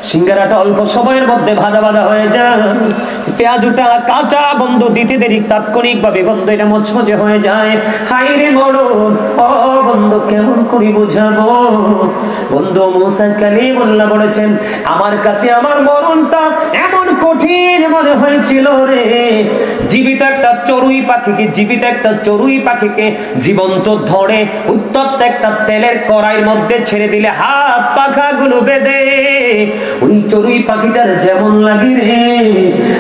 সিঙ্গারাটা অল্প সময়ের মধ্যে ভাজা ভাজা হয়ে যায়, পেঁয়াজুটা কাঁচা বন্ধু দিতে দেরি তাৎক্ষণিক ভাবে বন্ধু এটা মচমচে হয়ে যায়। হাই রে মরণ, ও বন্ধু কেমন করি বুঝাবো? বন্ধু মুসা কালিমুল্লাহ বলেছেন, আমার কাছে আমার মরণটা এমন কঠিন মনে হয়েছিল রে, জীবিত একটা চড়ুই পাখিকে জীবন্ত ধরে উত্তপ্ত একটা তেলের কড়াইয়ের মধ্যে ছেড়ে দিলে হাত পাখাগুলো বেঁধে ওই চড়ুই পাখিটার যেমন লাগে রে,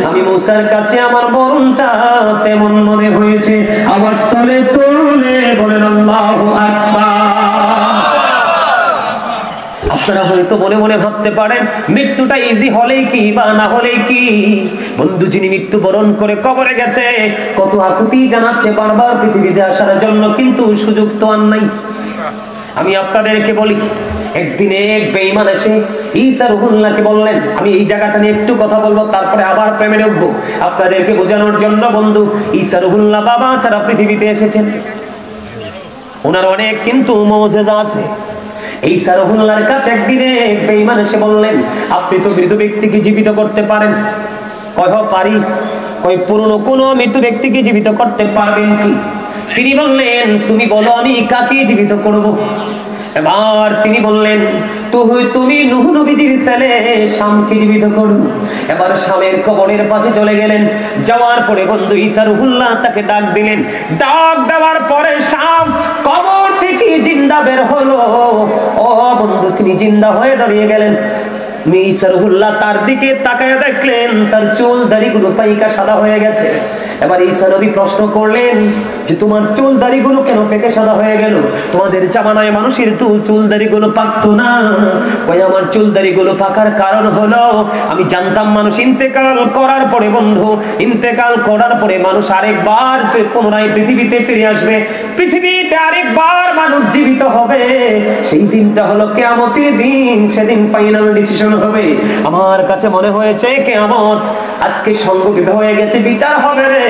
আমি মুসার কাছে আমার মরণটা তেমন মনে হয়েছে। আওয়াজ তুলে বলেন আল্লাহু আকবার। আপনারা হয়তো মনে মনে ভাবতে পারেন মৃত্যুটা ইজি হলেই কি বা না হলেই কি। বন্ধু যিনি মৃত্যুবরণ করে কবরে গেছে কত আকুতি জানাচ্ছে বারবার পৃথিবীতে আসার জন্য, কিন্তু সুযোগ তো আর নাই। আমি আপনাদেরকে বলি, একদিন এক বেঈমান এসে ঈসা রুহুল্লাহকে বললেন, আমি এই জায়গাটা নিয়ে একটু কথা বলবো, তারপরে আবার প্রেমে ঢুকবো আপনাদেরকে বোঝানোর জন্য। বন্ধু ঈসা রুহুল্লাহ বাবা ছাড়া পৃথিবীতে এসেছেন, ওনার অনেক কিন্তু মুজিজা আছে। ঈসা রুহুল্লাহর কাছে একদিন এক বেঈমান এসে বললেন, আপনি তো মৃত ব্যক্তিকে জীবিত করতে পারেন। কয় পারি। কই পুরনো কোন মৃত ব্যক্তিকে জীবিত করতে পারবেন কি? তিনি বললেন, তুমি বলো আমি কাকে জীবিত করব? এবার তিনি বললেন, তুমি নূহ নবীজির ছেলে শামকে জীবিত করো। এবার শামের কবরের পাশে চলে গেলেন, যাওয়ার পরে বন্ধু ঈসা রুহুল্লাহ তাকে ডাক দিলেন। ডাক দেওয়ার পরে শাম কবর থেকে জিন্দা বের হলো। ও বন্ধু, তিনি জিন্দা হয়ে দাঁড়িয়ে গেলেন। ঈসা রুহুল্লাহ তার দিকে তাকায় দেখলেন তার চুল দাড়িগুলো পাইকা সাদা হয়ে গেছে। এবার ঈসা নবী প্রশ্ন করলেন যে তোমার চুল দাড়িগুলো কেন পেকে সাদা হয়ে গেল? তোমাদের জামানায় মানুষের তো চুল দাড়িগুলো পাকতো না। ওই আমার চুল দাড়িগুলো পাকার কারণ হলো আমি জানতাম মানুষ ইন্তেকাল করার পরে মানুষ আরেকবার পুনরায় পৃথিবীতে ফিরে আসবে, পৃথিবীতে আরেকবার মানুষ জীবিত হবে। সেই দিনটা হলো কিয়ামতের দিন, সেদিন ফাইনাল ডিসিশন হবে। আমার কাছে মনে হয়েছে কিয়ামত আজকে সংগঠিত হয়ে গেছে, বিচার হবে রে।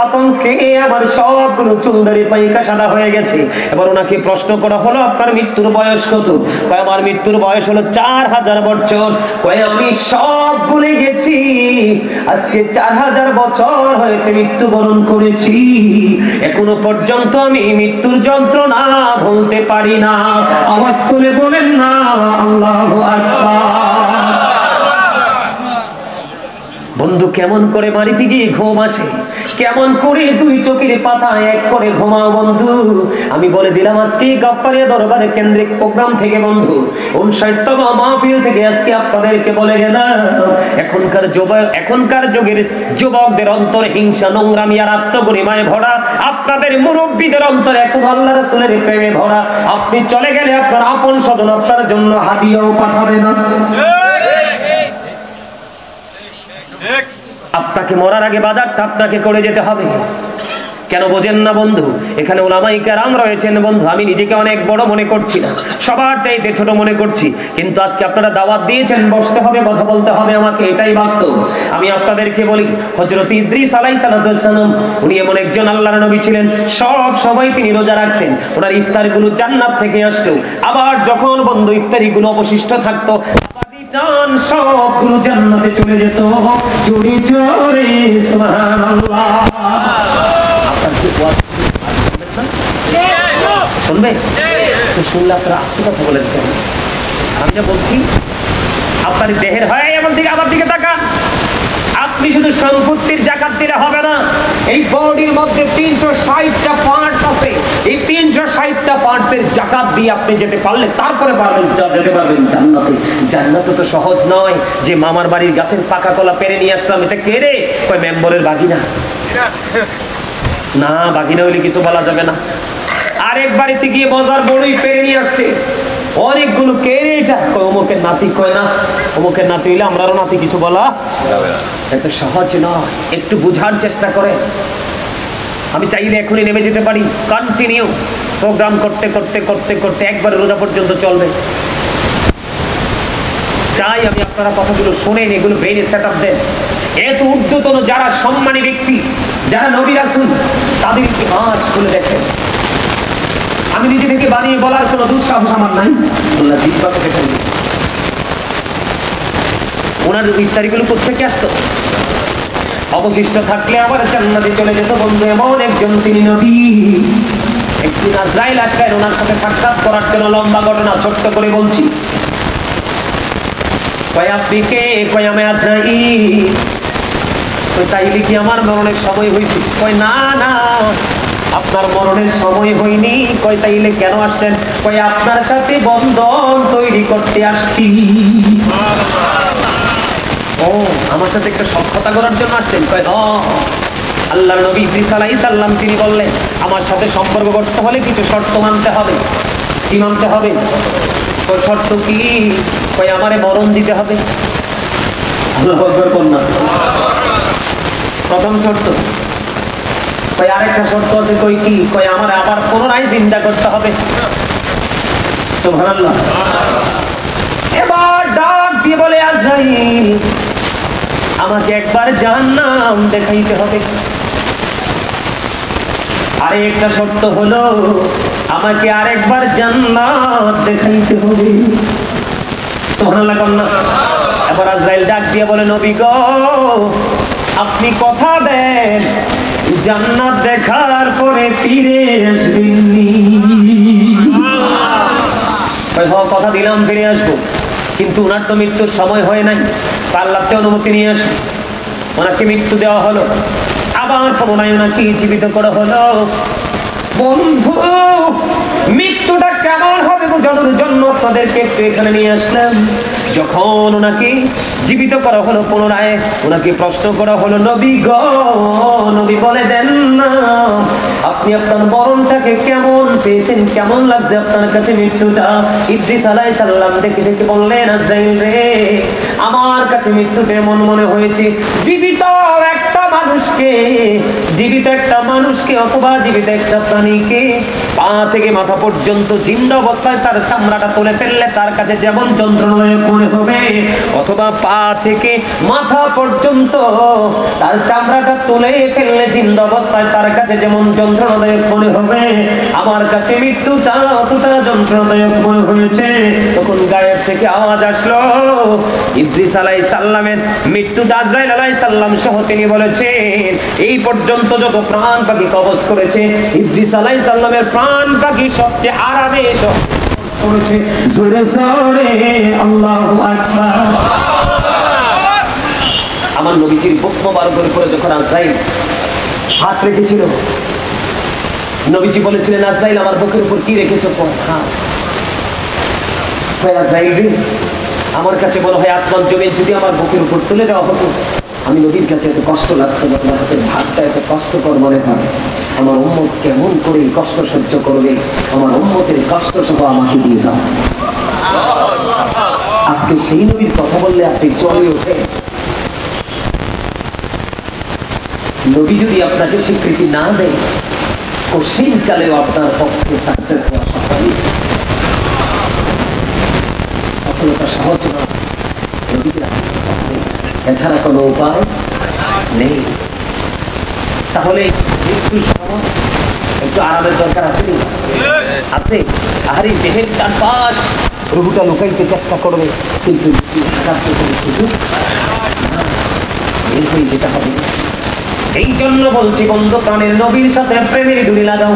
আতঙ্কে আমার সবগুলো চুলদারি পাইকা সাদা হয়ে গেছে। এবার ওনাকে প্রশ্ন করা হলো, আপনার মৃত্যুর বয়স কত? কয় আমার মৃত্যুর বয়স হলো 4000 বছর। কয় আমি সব ভুলে গেছি, আজকে 4000 বছর হয়েছে মৃত্যুবরণ করেছি, এখনো পর্যন্ত আমি মৃত্যুর যন্ত্রণা ভুলতে পারি না। আওয়াজ তুলে বলেন না আল্লাহু আকবার। বন্ধু কেমন করে বাড়িতে গিয়ে ঘুম আসে, কেমন করে দুই চোখের পাতা এক করে ঘুমাও বন্ধু। আমি বলে দিলাম আজকে গাফফারিয়া দরবারে কেন্দ্রিক প্রোগ্রাম থেকে বন্ধু 59তম মাহফিল থেকে আজকে আপনাদেরকে বলে গেলাম, এখনকার যুগের যুবকদের অন্তরে হিংসা, নোংরামি আর আত্মগরিমায় ভরা, আপনাদের মুরব্বীদের অন্তরে এখন আল্লাহ রাসূলের প্রেমে ভরা। আপনি চলে গেলে আপনার আপন স্বজন আপনার জন্য হাদিয়াও পাঠাবে না। আপনাকে মরার আগে বাজারটা আপনাকে করে যেতে হবে। কেন বোঝেন না বন্ধু? এখানে উলামায়ে কেরাম রয়েছেন বন্ধু, আমি নিজেকে অনেক বড় মনে করছি না, সবার চাইতে ছোট মনে করছি, কিন্তু আজকে আপনারা দাওয়াত দিয়েছেন, বসতে হবে, কথা বলতে হবে আমাকে, এটাই বাস্তব। আমি আপনাদেরকে বলি, হযরত ইদ্রিস আলাইহিস সালাম উনি এমন একজন আল্লাহর নবী ছিলেন, সবাই তিনি রোজা রাখতেন, ওনার ইফতারগুলো জান্নাত থেকে আসতো। আবার যখন বন্ধু ইফতারিগুলো অবশিষ্ট থাকতো সবগুলো জান্নাতে চলে যেত। চুরি চোরে সুবহানাল্লাহ। শুনবে তো শুনলে আপনারা আস্তে কথা বলেন কেন? আমি যা বলছি আপনার দেহের হয় এমন দিকে আমার দিকে তাকান। আপনি শুধু সম্পত্তির জাকাত দিলে হবে না, এই বডির মধ্যে 360টা পার্ট আছে, এই 360টা পার্টসের জাকাত দিয়ে আপনি যেতে পারলে তারপরে যেতে পারবেন জান্নাতে। জান্নাত তো সহজ নয় যে মামার বাড়ির গাছের পাকা কলা পেরে নিয়ে আসলাম, এটা কে রে? কয় মেম্বরের বাগিনা। না, বাগিনা হইলে কিছু বলা যাবে না। আরেক বাড়িতে গিয়ে বাজার বড়ই পেরে নিয়ে আসছে, অনেকগুলো কে রে এটা? কয় অমুকের নাতি। কয় না, অমুকের নাতি হইলে আমরারও নাতি, কিছু বলা এত সহজ নয়, একটু বুঝার চেষ্টা করে। আমি চাইলে এখনই নেমে যেতে পারি, কন্টিনিউ প্রোগ্রাম করতে করতে করতে করতে একবার রোজা পর্যন্ত চলবে। চাই আমি আপনারা কথাগুলো শুনেন, এগুলো ব্রেইনে সেট আপ দেন। এত ঊর্ধ্বতন যারা সম্মানী ব্যক্তি, যারা নবী রাসূল, তাদের ইতিহাস খুলে দেখেন। আমি নিজে থেকে বানিয়ে বলার কোনো দুঃসাহস আমার নাই, আল্লাহ জিহ্বাকে দেখেন। ওনার ইফতারিগুলো কোথেকে আসতো? অবশিষ্ট থাকলে আবার জান্নাতে চলে যেত বন্ধু। এমন একজন তিনি নবী। একদিন আজরাইল আসলেন ওনার সাথে সাক্ষাৎ করার জন্য। লম্বা ঘটনা, ছোট্ট করে বলছি। কয় আপনি কে? কয় আমি আজরাইল। কয় তাইলে কি আমার মরণের সময় হয়েছে? কয় না না, আপনার মরণের সময় হয়নি। কয় তাইলে কেন আসছেন? কয় আপনার সাথে বন্ধন তৈরি করতে আসছি। ও, আমার সাথে একটা সখ্যতা করার জন্য আসছেন? কয় আল্লাহর নবী ইদ্রিস আলাইহিস সালাম তিনি বললেন আমার সাথে সম্পর্ক করতে হলে কিছু শর্ত মানতে হবে। কি মানতে হবে? কয় শর্ত কি? কয় আমারে মরণ দিতে হবে। আল্লাহু আকবার কন্যা। প্রথম শর্ত। কয় আরেকটা শর্ত আছে। কই কি? কয় আমার আবার পুনরায় চিন্তা করতে হবে। সুবহানাল্লাহ। এবার ডাক দিয়ে বলে আজরাইল আমাকে একবার জাহান্নাম দেখাইতে হবে। আরে একটা শর্ত হলো আমাকে আরেকবার জান্নাত দেখাইতে হবে। সুবহানাল্লাহ কন্যা। এবার আজরাইল ডাক দিয়ে বলে নবী গো আপনি কথা দেন জান্নাত দেখার পরে ফিরে আসবেননি। কথা দিলাম ফিরে আসবো, কিন্তু ওনার তো মৃত্যুর সময় হয় নাই। আল্লাহকে অনুমতি নিয়ে আসে, ওনাকে মৃত্যু দেওয়া হলো। আবার পুনরায় ওনাকে জীবিত করা হলো। বন্ধু মৃত্যুটা কেমন হবে বোঝানোর জন্য আপনাদেরকে একটু এখানে নিয়ে আসলাম। যখন ওনাকে জীবিত করা হলো, পুনরায় ওনাকে প্রশ্ন করা হলো নবী গো, নবী বলে দেন না আপনি আপনার মরণটাকে কেমন পেয়েছেন, কেমন লাগছে আপনার কাছে মৃত্যুটা? ইদ্রিস আলাইহিস সালাম দেখে দেখে বললেন আজরাইল রে আমার কাছে মৃত্যুটা এমন মনে হয়েছে জীবিত একটা মানুষকে অথবা জীবিত একটা প্রাণীকে পা থেকে মাথা পর্যন্ত জিন্দা অবস্থায় তার চামড়াটা তুলে ফেললে তার কাছে যেমন যন্ত্রণাদায়ক মনে হবে, অথবা পা থেকে মাথা পর্যন্ত তার চামড়াটা তুলে ফেললে জিন্দা অবস্থায় তার কাছে যেমন যন্ত্রণাদায়ক মনে হবে, আমার কাছে মৃত্যুটা অতটা যন্ত্রণাদায়ক মনে হয়েছে। তখন গায়েব থেকে আওয়াজ আসলো ইদ্রিস আলাইহিস সালামের মৃত্যু। আজরাইল আলাইহিস সালাম সহ তিনি বলেছেন এই পর্যন্ত যত প্রাণ পাখি কবজ করেছে ইদ্রিস আলাইহিস সালামের প্রাণ পাখি সবচেয়ে আরামে করেছে। জোরে জোরে আল্লাহু আকবার। আমার নবীজির বুক মোবারকের উপরে যখন আজরাইল হাত রেখেছিল, নবীজি বলেছিলেন আজরাইল আমার বুকের উপর কি রেখেছো? আজরাইল আমার কাছে বলা হয় আসমান জমিন যদি আমার বুকের উপর তুলে দেওয়া হতো আমি নবীর কাছে এত কষ্ট লাগতো না, তোমার হাতের ভাতটা এত কষ্টকর মনে হয়। আমার উম্মত কেমন করে কষ্ট সহ্য করবে? আমার উম্মতের কষ্ট সহ আমাকে দিয়ে দাও। আজকে সেই নবীর কথা বললে আপনি চলে ওঠে। নবী যদি আপনাকে স্বীকৃতি না দেয় কঠিন কালেও আপনার পক্ষে সাকসেস হওয়া সফলতা সহজ নয়। এছাড়া কোনো উপায় নেই। তাহলে মৃত্যুর সময় একটু আরামের দরকার আছে কি? আছে। আরে দেহের চারপাশ রুহুটা লুকাইতে চেষ্টা করবে, কিন্তু সুযোগ বের হয়ে যেতে হবে। এই জন্য বলছি বন্ধু প্রাণের নবীর সাথে প্রেমের ডুরি লাগাও,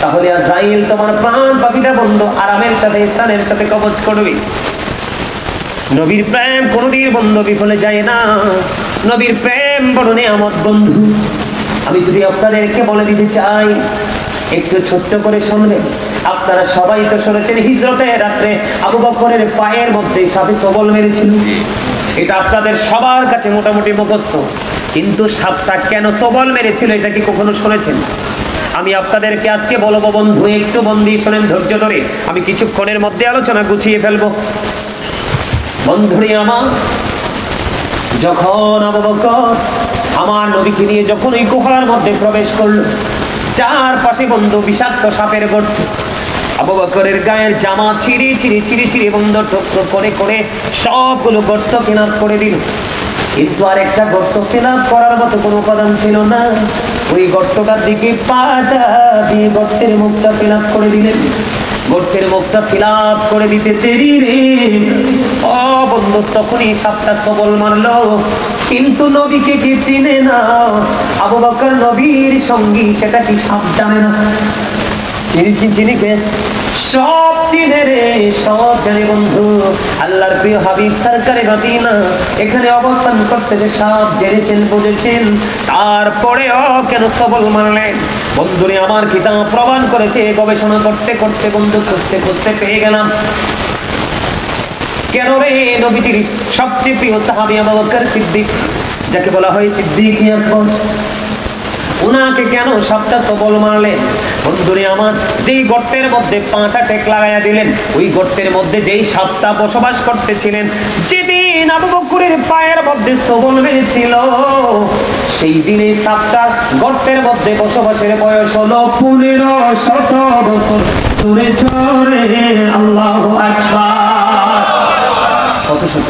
তাহলে আজরাইল তোমার প্রাণ পাখিটা বন্ধু আরামের সাথে স্থানের সাথে কবজ করবে। নবীর প্রেম কোনদিন বন্ধু বিফলে যায় না। নবীর প্রেম বড় নিয়ামত বন্ধু। আমি যদি আপনাদেরকে বলে দিতে চাই একটু ছোট্ট করে শুনবেন। আপনারা সবাই তো শুনেছেন হিজরতের রাত্রে আবু বকরের পায়ের মধ্যে সাপে সবল মেরেছিল। এটা আপনাদের সবার কাছে মোটামুটি মুখস্থ, কিন্তু সাপটা কেন সবল মেরেছিল এটা কি কখনো শুনেছেন? আমি আপনাদেরকে আজকে বলবো বন্ধু, একটু মন দিয়ে শোনেন ধৈর্য ধরে। আমি কিছুক্ষণের মধ্যে আলোচনা গুছিয়ে ফেলবো। বন্ধুরে আমার, যখন আবু বকর আমার নবীকে নিয়ে যখন এই গুহার মধ্যে প্রবেশ করলো, চারপাশে বন্ধু বিষাক্ত সাপের গর্ত। আবু বকরের গায়ের জামা ছিঁড়ে বন্ধু টুকরো করে সবগুলো গর্ত ফিলাপ করে দিল। কিন্তু আর একটা গর্ত ফিলাপ করার মতো কোনো উপাদান ছিল না। ওই গর্তটার দিকে পাটা দিয়ে গর্তের মুখটা ফিলাপ করে দিলেন। গর্তের মুখটা ফিলাপ করে দিতে দেরি রে ও বন্ধু তখনই সাপটা সবল মারলো, কিন্তু নবীকে কি চিনে না? আবু বকর নবীর সঙ্গী, সেটা কি সাপ জানে না? চিনি কে? সব চিনে রে, সব জানে বন্ধু। আল্লাহর প্রিয় হাবিব সরকারে মদিনা এখানে অবস্থান করতে যে সাপ জেনেছেন, বুঝেছেন, তারপরেও কেন সবল মারলেন? বন্ধুরে আমার কিতাব প্রমাণ করেছে। গবেষণা করতে করতে বন্ধু খুঁজতে পেয়ে গেলাম কেন রে নবীজির সবচেয়ে প্রিয় সাহাবী আবু বকর সিদ্দিক, যাকে বলা হয় সিদ্দিক আকবর, উনাকে কেন সাপটা সবল মারলেন? বন্ধুরে আমার, যেই গর্তের মধ্যে পাটা টেক লাগাইয়া দিলেন, ওই গর্তের মধ্যে যেই সাপটা বসবাস করতেছিলেন, যেদিন আবু বকরের পায়ের মধ্যে সবল মেরেছিল, সেই দিনে সাপটা গর্তের মধ্যে বসবাসের বয়স হলো 1500 বছর। চলে চলে আল্লাহু আকবার। কত শত?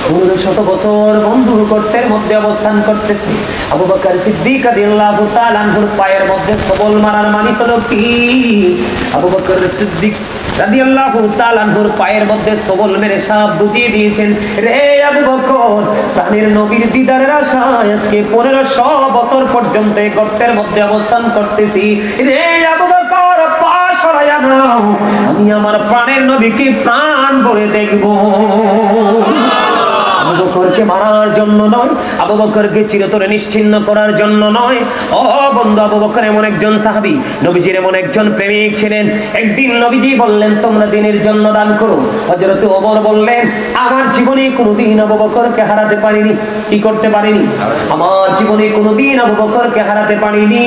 1500 বছর বন্ধু গর্তের মধ্যে অবস্থান করতেছে। আবু বকর সিদ্দিক রাদিয়াল্লাহু তাআলা আনহুর পায়ের মধ্যে সবল মারার মানে হলো কি? আবু বকর সিদ্দিক রাদিয়াল্লাহু তাআলা আনহুর পায়ের মধ্যে সবল মেরে সাপ বুঝিয়ে দিয়েছেন, রে আবু বকর, প্রাণের নবীর দিদারের আশায় আজকে 1500 বছর পর্যন্ত এই গর্তের মধ্যে অবস্থান করতেছি। রে আবু বকর, পা সরাইয়া নাও, আমি আমার প্রাণের নবীকে প্রাণ ভরে দেখব। আবু বকরকে মারার জন্য নয়, আবু বকরকে চিরতরে নিশ্চিহ্ন করার জন্য নয়। ও বন্ধু, আবু বকর এমন একজন সাহাবী, নবীজির এমন একজন প্রেমিক ছিলেন। একদিন নবীজি বললেন, তোমরা দিনের জন্য দান করো। হযরত ওমর বললেন, আমার জীবনে কোনোদিন আবু বকরকে হারাতে পারিনি। কি করতে পারিনি? আমার জীবনে কোনোদিন আবু বকরকে হারাতে পারিনি।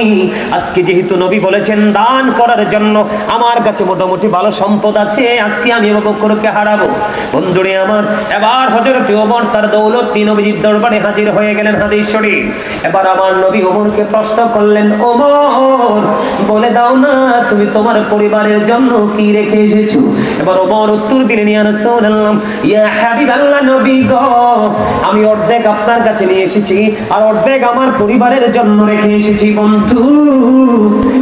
আজকে যেহেতু নবী বলেছেন দান করার জন্য, আমার কাছে মোটামুটি ভালো সম্পদ আছে, আজকে আমি আবু বকরকে হারাবো। বন্ধুরে আমার, এবার হযরত ওমর তার দৌলত নিয়ে নবীজির দরবারে হাজির হয়ে গেলেন। হাদিস শরীফ। এবার আমার নবী ওমরকে প্রশ্ন করলেন, ওমর, বলে দাও না তুমি তোমার পরিবারের জন্য কি রেখে এসেছো? এবার ওমর উত্তর দিলেন, ইয়া রাসূলুল্লাহ, ইয়া হাবিবাল্লাহ, নবী গো, আমি অর্ধেক আপনার কাছে নিয়ে এসেছি আর অর্ধেক আমার পরিবারের জন্য রেখে এসেছি। বন্ধু,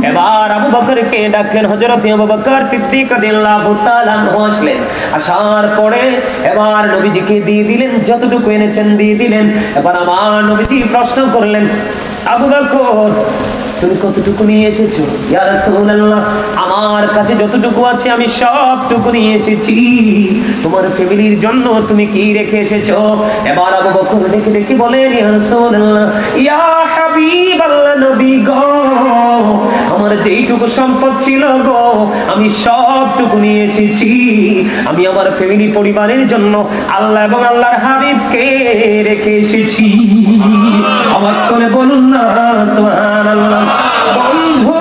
এবার আবু বকরকে ডাকলেন। হযরত আবু বকর সিদ্দিক রাদিয়াল্লাহু তাআলা আনহু আসলেন। আসার পরে এবার নবীজিকে দিয়ে দিলেন, যতটুকু এনেছেন দিয়ে দিলেন। এবার আমার নবীজি প্রশ্ন করলেন, আবু বকর, তুমি কতটুকু নিয়ে এসেছো? ইয়া রাসূলুল্লাহ, আমার কাছে যতটুকু আছে আমি সবটুকু নিয়ে এসেছি। তোমার ফ্যামিলির জন্য তুমি কি রেখে এসেছো? এবার আবু বকর দেখে বলেন, ইয়া রাসূলুল্লাহ, ইয়া হাবিবাল্লাহ, নবী গো, আমার যেইটুকু সম্পদ ছিল গো, আমি সবটুকু নিয়ে এসেছি। আমি আমার ফ্যামিলি পরিবারের জন্য আল্লাহ এবং আল্লাহর হাবিবকে রেখে এসেছি। আওয়াজ করে বলুন না সুবহানাল্লাহ। বন্ধু,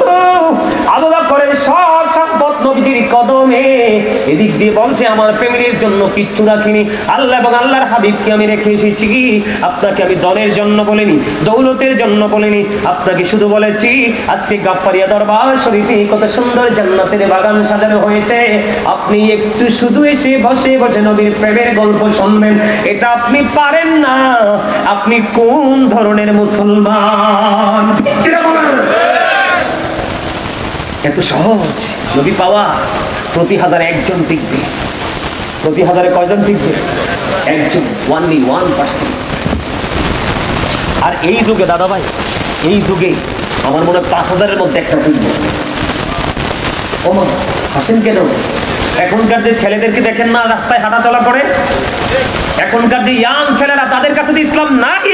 আবু বকরের সব সম্পদ নবীজির কদমে। এদিক দিয়ে বলছে, আমার ফ্যামিলির জন্য কিচ্ছু রাখিনি, আল্লাহ এবং আল্লাহর হাবিবকে আমি রেখে এসেছি। আপনাকে আমি দলের জন্য বলিনি, দৌলতের জন্য বলিনি, আপনাকে শুধু বলেছি আজকে গাফফারিয়া দরবার শরীফে কত সুন্দর জান্নাতের বাগান সাজানো হয়েছে, আপনি একটু শুধু এসে বসে বসে নবীর প্রেমের গল্প শুনবেন। এটা আপনি পারেন না। আপনি কোন ধরনের মুসলমান? এত সহজ নবী পাওয়া? প্রতি হাজারে একজন টিকবে। প্রতি হাজারে কয়জন টিকবে? একজন, only 1%। আর এই যুগে দাদা ভাই, এই যুগে আমার মনে হয় 5000-এর মধ্যে একটা টিকবে। ও মা, হাসেন কেন? এখনকার যে ছেলেদেরকে দেখেন না রাস্তায় হাঁটা চলা করে, এখনকার যে ইয়াং ছেলেরা, তাদের কাছে তো ইসলাম নাই।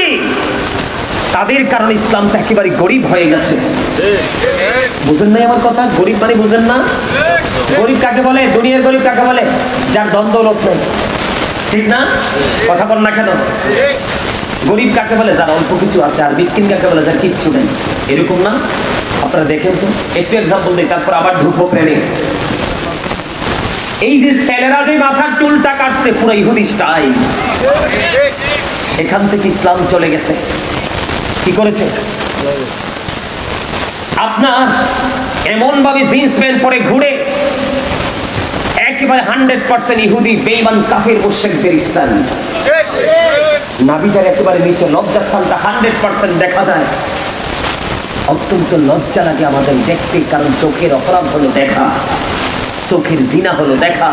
তাদের কারণে ইসলামটা একেবারে গরিব হয়ে গেছে। বুঝেন নাই আমার কথা? গরিব মানে বুঝেন না? গরিব কাকে বলে? দুনিয়ার গরিব কাকে বলে? যার ধন দৌলত নেই, ঠিক না? কথা বল না কেন? গরিব কাকে বলে? যার অল্প কিছু আছে। আর মিসকিন কাকে বলে? যার কিচ্ছু নেই। এরকম না? আপনারা দেখেন তো। একটু এক্সাম্পল দিই, তারপর আবার ঢুকবো প্রেমে। এই যে ছেলেরা যে মাথার চুলটা কাটছে পুরো ইহুদি স্টাইল, এখান থেকে ইসলাম চলে গেছে। কি করেছে? আপনার এমন ভাবে জিন্স প্যান্ট পরে ঘুরে, একেবারে 100% ইহুদি বেঈমান কাফের মুশরিকদের স্টাইল। নাভিটার একেবারে নিচে লজ্জাস্থানটা 100% দেখা যায়। অত্যন্ত লজ্জা লাগে আমাদের দেখতে, কারণ চোখের অপরাধ হলো দেখা, চোখের জিনা হলো দেখা।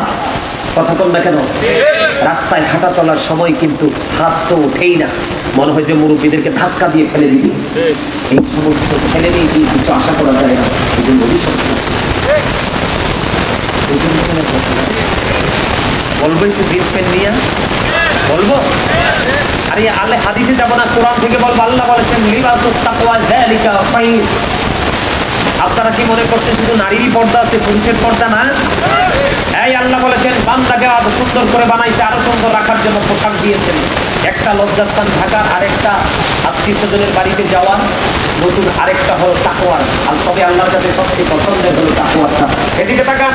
কথা বল না কেন? রাস্তায় হাঁটা চলার সময় কিন্তু হাত তো উঠেই না, মনে হয় যে মুরব্বীদেরকে ধাক্কা দিয়ে ফেলে দিবি। এই সমস্ত ছেলে মেয়ে দিয়ে কিছু আশা করা যায় না। এই জন্য বলবো একটু জিন্স প্যান্ট নিয়ে বলবো, আরে আলে হাদিসে যাবো না, কোরআন থেকে বলবো। আল্লাহ বলেছেন লিবাসুত তাকওয়া যালিকা খায়র। আপনারা কি মনে করছেন শুধু নারীরই পর্দা আছে, পুরুষের পর্দা না? এই আল্লাহ বলেছেন বান্দাকে আরো সুন্দর করে বানাইতে, আরো সুন্দর রাখার জন্য পোশাক দিয়েছেন। একটা লজ্জাস্থান থাকার, আরেকটা আত্মীয়স্বজনের বাড়িতে যাওয়ার, নতুন আরেকটা হলো তাকওয়ার। আর তবে আল্লাহর কাছে সবচেয়ে পছন্দের হলো তাকওয়ারটা। এদিকে তাকান,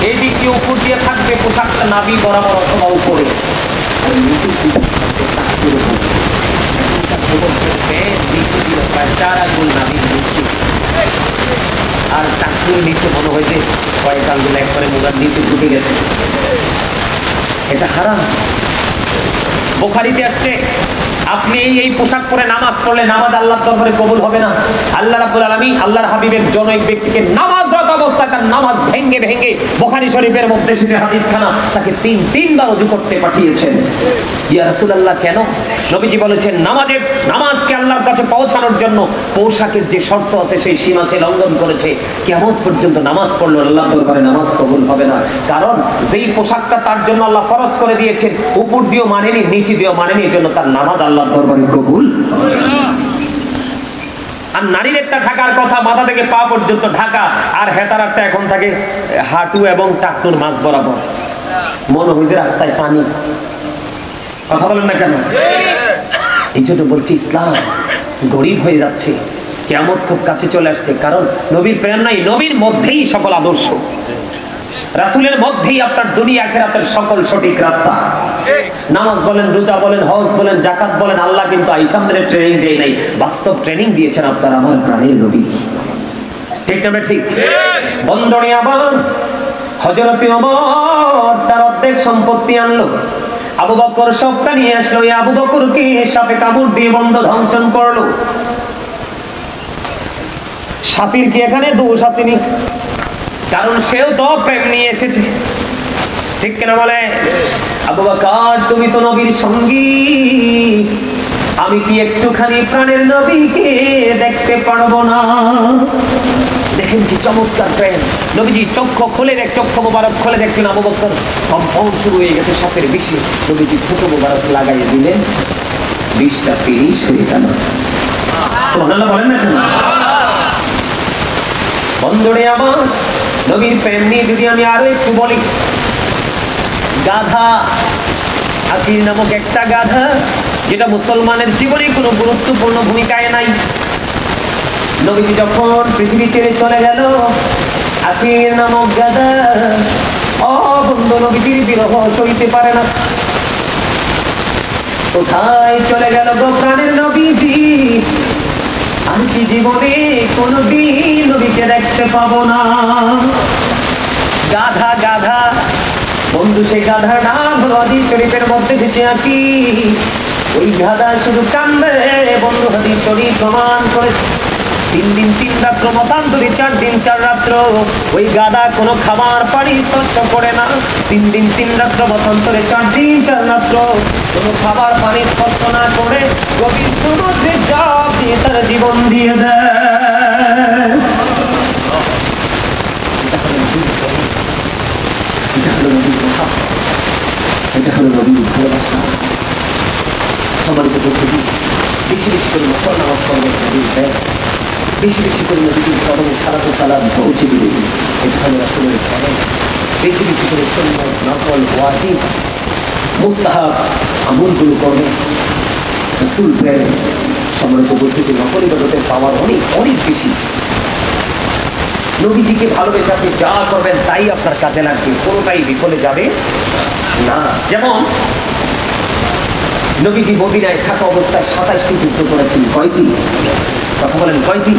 এই দিক দিয়ে উপর দিয়ে থাকবে পোশাকটা নাভি বরাবর অথবা উপরে, আর নিচে দিকে থাকবে টাকুর উপর। এখনকার যুবকদের প্যান্ট নিচে দিয়ে প্রায় 4 আঙ্গুল নাভি নিচে, আর টাকুর নিচে মনে হয় যে কয়েক আঙ্গুল একবারে মোড়ার নিচে ঢুকে গেছে। এটা হারাম। বুখারীতে আসছে আপনি এই পোশাক পরে নামাজ পড়লে নামাজ আল্লাহর দরবারে কবুল হবে না। আল্লাহ রাব্বুল আলামিন আল্লাহর হাবিবের জনৈক ব্যক্তিকে নামাজরত অবস্থায় তার নামাজ ভেঙে ভেঙে বুখারী শরীফের মধ্যে এসেছে হাদিসখানা, তাকে তিনবার ওযু করতে পাঠিয়েছেন। ইয়া রাসূলুল্লাহ কেন? নবীজি বলেছেন নামাজকে আল্লাহর কাছে পৌঁছানোর জন্য পোশাকের যে শর্ত আছে সেই সীমা সে লঙ্ঘন করেছে। কিয়ামত পর্যন্ত নামাজ পড়লে আল্লাহর দরবারে নামাজ কবুল হবে না। কারণ যেই পোশাকটা তার জন্য আল্লাহ ফরজ করে দিয়েছেন, উপর দিয়েও মানেনি, নিচে দিয়েও মানেনি, এর জন্য তার নামাজ আল্লাহর দরবারে কবুল হবে না। আর নারীদেরটা ঢাকার কথা, মাথা থেকে পা পর্যন্ত ঢাকা, আর হেতারারটা এখন থাকে হাঁটু এবং টাকনুর মাঝ বরাবর। মনে হয় যে রাস্তায় পানি। কথা বলেন না কেন? এই জন্য বলছি ইসলাম গরিব হয়ে যাচ্ছে, কিয়ামত খুব কাছে চলে আসছে। কারণ নবীর প্রেরণাই, নবীর মধ্যেই সকল আদর্শ, রাসূলের মধ্যেই আপনার দুনিয়া আখিরাতের সকল সঠিক রাস্তা। নামাজ বলেন, রোজা বলেন, হজ বলেন, যাকাত বলেন, আল্লাহ কিন্তু আইসামদের ট্রেনিং দেয় নাই, বাস্তব ট্রেনিং দিয়েছেন আপনার আমার প্রাণের নবী। ঠিক না ঠিক? বন্ধনে আবার হযরতে ওমর তার অর্ধেক সম্পত্তি আনলো, আবু বকর সবটা নিয়ে আসলো। এই আবু বকরকে সাপে কামড় দিয়ে বন্ধ ধ্বংসন করলো। সাপির কি এখানে দোষ আসেনি? কারণ সেও তো প্রেম নিয়ে এসেছে। ঠিক কিনা বলে? আবু বকর তুমি তো নবীর সঙ্গী, আমি কি একটুখানি প্রাণের নবীকে দেখতে পারবো না? দেখেন কি চমৎকার প্রেম। নবীজি চক্ষু খুলে চক্ষু মোবারক খুলে দেখলেন আবু বকর কম্পাউন্ড শুরু হয়ে গেছে সাপের বিষে। নবীজি থুতু মোবারক লাগাইয়ে দিলেন, বিষটা ফিনিশ হয়ে গেল। সুবহানাল্লাহ বলেন না কেন? বন্ধুরে আমার, নবীর প্রেম নিয়ে যদি আমি আরো একটু বলি, গাধা আকির নামক একটা গাধা, যেটা মুসলমানের জীবনে কোনো গুরুত্বপূর্ণ ভূমিকায় নাই। নবীজি যখন পৃথিবী ছেড়ে চলে গেল, আকির নামক গাধা বন্ধু নবীজির বিরহ সইতে পারে না। কোথায় চলে গেল গো প্রাণের নবীজি? আমি কি জীবনে কোনদিন নবীকে দেখতে পাবো না। গাধা গাধা বন্ধু, সেই গাধার নাম হলো হাদিস শরীফের মধ্যে দিতে আকি। ওই গাধা শুধু কান্দে বন্ধু, হাদিস শরীফ প্রমাণ করেছে। 3 দিন 3 রাত্র মতান্তরে 4 দিন 4 রাত্র ওই গাধা কোনো খাবার পানি স্পর্শ করে না। 3 দিন 3 রাত্র মতান্তরে 4 দিন 4 রাত্র কোনো খাবার পানি স্পর্শ না করে গভীর সমুদ্রে ঝাঁপ দিয়ে তার জীবন দিয়ে দেয়। এটা হলো নবীর ভালোবাসা। সম্মানিত উপস্থিতি, বেশি বেশি করে নামাজ পড়বেন, বেশি বেশি করে নবীর কদমে সালাতু সালাম পৌঁছে দিবেন। এটা হলো রাসূলের ফরজ। বেশি বেশি করে সুন্নাত, নফল, ওয়াজিব, মুস্তাহাব আমলগুলো করবেন। রাসূল প্রেম। সম্মানিত উপস্থিতি, নফল ইবাদতের পাওয়ার অনেক অনেক বেশি। নবীজিকে ভালোবেসে আপনি যা করবেন তাই আপনার কাজে লাগবে, কোনোটাই বিফলে যাবে না। যেমন নবীজি মদিনায় থাকা অবস্থায় 27টি যুদ্ধ করেছেন। কয়টি? কথা বলেন, কয়টি?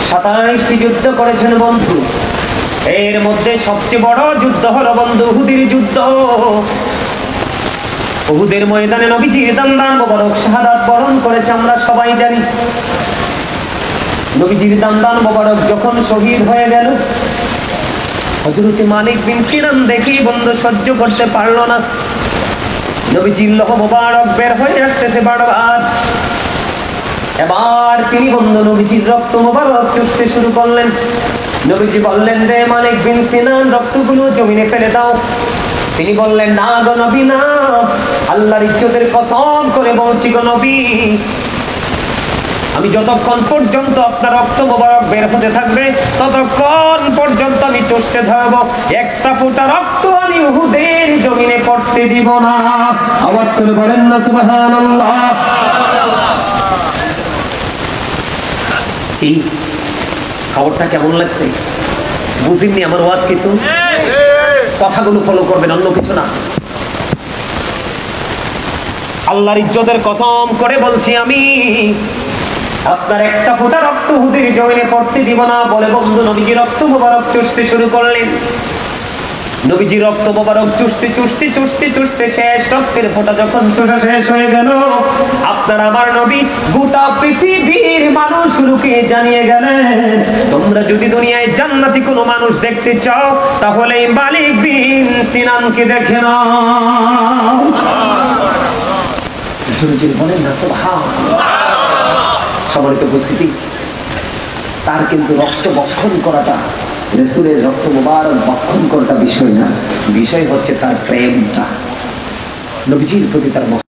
27টি যুদ্ধ করেছেন বন্ধু। এর মধ্যে সবচেয়ে বড় যুদ্ধ হলো বন্ধু উহুদের যুদ্ধ। উহুদের ময়দানে নবীজি দান্দান মোবারক শাহাদাত বরণ করেছে, আমরা সবাই জানি। নবীজির দান্দান মোবারক যখন শহীদ হয়ে গেল, হযরত মালিক বিন সিনান দেখি বন্ধু সহ্য করতে পারলো না, নবীজির লোহ মোবারক বের হয়ে আসতেছে বারবার। এবার তিনি বন্ধু নবীজির রক্ত মোবারক চুষতে শুরু করলেন। নবীজি বললেন, রে মালিক বিন সিনান, রক্তগুলো জমিনে ফেলে দাও। তিনি বললেন, না গো নবী না, আল্লাহর ইজ্জতের কসম করে বলছি গো নবী, আমি যতক্ষণ পর্যন্ত আপনার রক্ত মোবারক বের হতে থাকবে ততক্ষণ পর্যন্ত আমি চষতে থাকবো, একটা ফোঁটা রক্ত আমি উহুদের জমিনে পড়তে দিব না। আওয়াজ করে বলেন না সুবহানাল্লাহ। কি খবরটা কেমন লাগছে? বুঝিনি আমার ওয়াজ কিছু? কথাগুলো ফলো করবেন, অন্য কিছু না। আল্লাহর ইজ্জতের কসম করে বলছি, আমি আপনার একটা ফোঁটা রক্ত উহুদের জমিনে পড়তে দিব না বলে বন্ধু নবীজি রক্ত মোবারক চুষতে শুরু করলেন। নবীজি রক্ত মোবারক চুষতে চুষতে চুষতে চুষতে শেষ, রক্তের ফোঁটা যখন চুষা শেষ হয়ে গেল, আপনার আমার নবী গোটা পৃথিবীর মানুষগুলোকে জানিয়ে গেলেন, তোমরা যদি দুনিয়ায় জান্নাতি কোনো মানুষ দেখতে চাও তাহলে মালিক বিন সিনানকে দেখে নাও। জোরে জোরে বলেন না সুবহানাল্লাহ। সম্মানিত উপস্থিতি, তার কিন্তু রক্ত বক্ষণ করাটা, রাসূলের রক্ত মোবারক বক্ষণ করাটা বিষয় না, বিষয় হচ্ছে তার প্রেমটা, নবীজির প্রতি তার